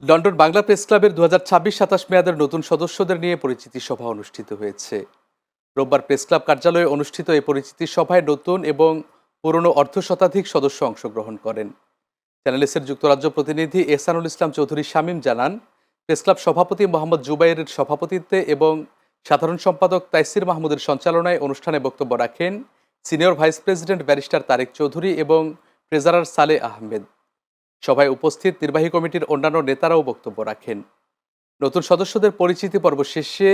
London Bangla press ক্লাবের 2026-27 মেয়াদের নতুন সদস্যদের নিয়ে পরিচিতি সভা অনুষ্ঠিত হয়েছে। রোববার প্রেস ক্লাব কার্যালয়ে অনুষ্ঠিত এই পরিচিতি সভায় নতুন এবং পুরনো অর্ধশতাধিক সদস্য অংশগ্রহণ করেন। চ্যানেলসের যুক্তরাজ্য প্রতিনিধি এহসানুল ইসলাম চৌধুরী শামীম জানান, প্রেস ক্লাব সভাপতি মোহাম্মদ জুবাইরের সভাপতিত্বে এবং সাধারণ সম্পাদক তাইসির মাহমুদের সঞ্চালনায় অনুষ্ঠানে বক্তব্য রাখেন senior vice president barrister Tarek Chowdhury এবং ট্রেজারার সালে আহমেদ। সভায় উপস্থিত নির্বাহী কমিটির অন্যান্য নেতারাও বক্তব্য রাখেন। নতুন সদস্যদের পরিচিতি পর্ব শেষে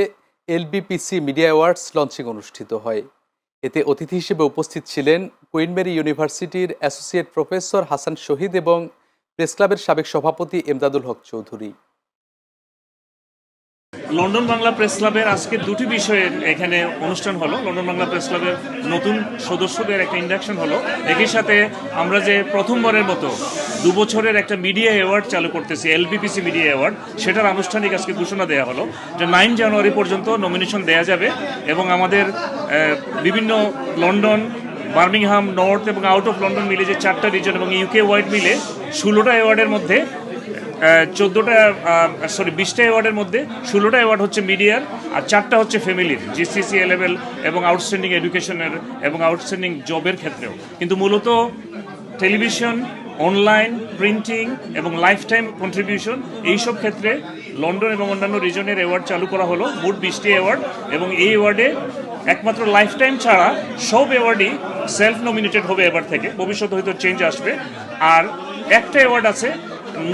এলবিপিসি মিডিয়া অ্যাওয়ার্ডস লঞ্চিং অনুষ্ঠিত হয়। এতে অতিথি হিসেবে উপস্থিত ছিলেন কুইন মেরি ইউনিভার্সিটির অ্যাসোসিয়েট প্রফেসর হাসান শহীদ এবং প্রেস ক্লাবের সাবেক সভাপতি এমদাদুল হক চৌধুরী। লন্ডন বাংলা প্রেস ক্লাবের আজকে দুটি বিষয়ের এখানে অনুষ্ঠান হলো। লন্ডন বাংলা প্রেস ক্লাবের নতুন সদস্যদের একটা ইন্ডাকশন হলো। একই সাথে আমরা যে প্রথমবারের মতো 2 বছরের একটা মিডিয়া অ্যাওয়ার্ড চালু করতেছি, এলবিপিসি মিডিয়া অ্যাওয়ার্ড, সেটার আনুষ্ঠানিক আজকে ঘোষণা দেওয়া হলো যে 9 জানুয়ারি পর্যন্ত নমিনেশন দেওয়া যাবে এবং আমাদের বিভিন্ন লন্ডন, বার্মিংহাম, নর্থ এবং আউট অফ লন্ডন মিলে যে 4টা রিজন এবং ইউকে ওয়াইড মিলে 16টা অ্যাওয়ার্ডের মধ্যে 20টা অ্যাওয়ার্ডের মধ্যে 16টা অ্যাওয়ার্ড হচ্ছে মিডিয়ার আর 4টা হচ্ছে ফ্যামিলির, জিসিসি লেভেল এবং আউটস্ট্যান্ডিং এডুকেশনের এবং আউটস্ট্যান্ডিং জবের ক্ষেত্রেও। কিন্তু মূলত টেলিভিশন, অনলাইন, প্রিন্টিং এবং লাইফ টাইম কন্ট্রিবিউশন এইসব ক্ষেত্রে লন্ডন এবং অন্যান্য রিজনের অ্যাওয়ার্ড চালু করা হলো, মোট 20টি অ্যাওয়ার্ড। এবং এই অ্যাওয়ার্ডে একমাত্র লাইফ টাইম ছাড়া সব অ্যাওয়ার্ডই সেলফ নমিনেটেড হবে এবার থেকে, ভবিষ্যতে হয়তো চেঞ্জ আসবে। আর একটা অ্যাওয়ার্ড আছে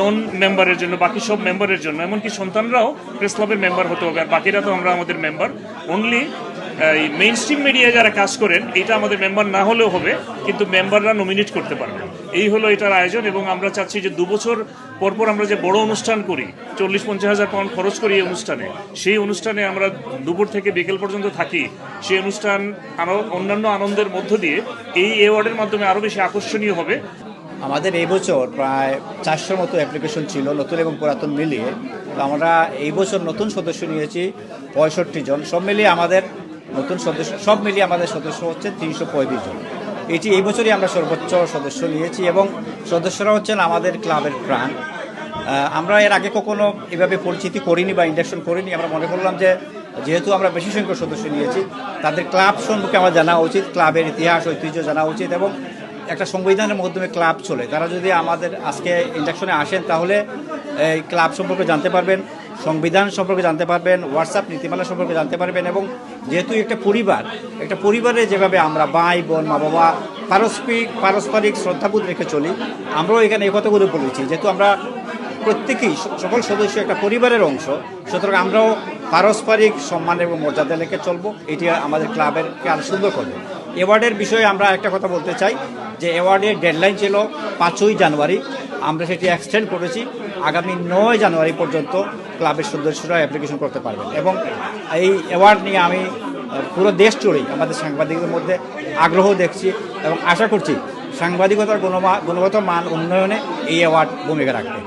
নন মেম্বারের জন্য, বাকি সব মেম্বারের জন্য, এমনকি সন্তানরাও প্রেস ক্লাবের মেম্বার হতে হবে। আর বাকিরা তো আমরা আমাদের মেম্বার। অনলি মেইন স্ট্রিম মিডিয়ায় যারা কাজ করেন এটা আমাদের মেম্বার না হলেও হবে, কিন্তু মেম্বাররা নমিনেট করতে পারবে। এই হলো এটার আয়োজন। এবং আমরা চাচ্ছি যে 2 বছর পরপর আমরা যে বড় অনুষ্ঠান করি, 40-50 হাজার পাউন্ড খরচ করি এই অনুষ্ঠানে, সেই অনুষ্ঠানে আমরা দুপুর থেকে বিকেল পর্যন্ত থাকি। সেই অনুষ্ঠান আরও অন্যান্য আনন্দের মধ্য দিয়ে এই অ্যাওয়ার্ডের মাধ্যমে আরও বেশি আকর্ষণীয় হবে। আমাদের এই বছর প্রায় 400 মতো অ্যাপ্লিকেশন ছিল, নতুন এবং পুরাতন মিলিয়ে। তো আমরা এই বছর নতুন সদস্য নিয়েছি 65 জন। সব মিলিয়ে আমাদের নতুন সদস্য হচ্ছে 335 জন। এটি এই বছরই আমরা সর্বোচ্চ সদস্য নিয়েছি এবং সদস্যরা হচ্ছেন আমাদের ক্লাবের প্রাণ। আমরা এর আগে কখনো এভাবে পরিচিতি করিনি বা ইন্ডাকশন করিনি। আমরা মনে করলাম যে যেহেতু আমরা বেশি সংখ্যক সদস্য নিয়েছি, তাদের ক্লাব সম্পর্কে আমার জানা উচিত, ক্লাবের ইতিহাস ঐতিহ্য জানা উচিত এবং একটা সংবিধানের মাধ্যমে ক্লাব চলে। তারা যদি আমাদের আজকে ইন্ডাকশনে আসেন তাহলে এই ক্লাব সম্পর্কে জানতে পারবেন, সংবিধান সম্পর্কে জানতে পারবেন, হোয়াটসঅ্যাপ নীতিমালা সম্পর্কে জানতে পারবেন। এবং যেহেতু একটা পরিবারে যেভাবে আমরা ভাই বোন মা বাবা পারস্পরিক শ্রদ্ধাবোধ রেখে চলি, আমরাও এখানে এই কথাগুলো বলেছি। যেহেতু আমরা প্রত্যেকেই সকল সদস্য একটা পরিবারের অংশ, সুতরাং আমরাও পারস্পরিক সম্মান এবং মর্যাদা রেখে চলবো। এটি আমাদের ক্লাবেরকে আরও সুন্দর করবে। অ্যাওয়ার্ডের বিষয়ে আমরা একটা কথা বলতে চাই যে অ্যাওয়ার্ডের ডেডলাইন ছিল 5ই জানুয়ারি, আমরা সেটি এক্সটেন্ড করেছি। আগামী 9 জানুয়ারি পর্যন্ত ক্লাবের সদস্যরা অ্যাপ্লিকেশন করতে পারবেন। এবং এই অ্যাওয়ার্ড নিয়ে আমি পুরো দেশ জুড়েই আমাদের সাংবাদিকদের মধ্যে আগ্রহ দেখছি এবং আশা করছি সাংবাদিকতার গুণগত মান উন্নয়নে এই অ্যাওয়ার্ড ভূমিকা রাখবে।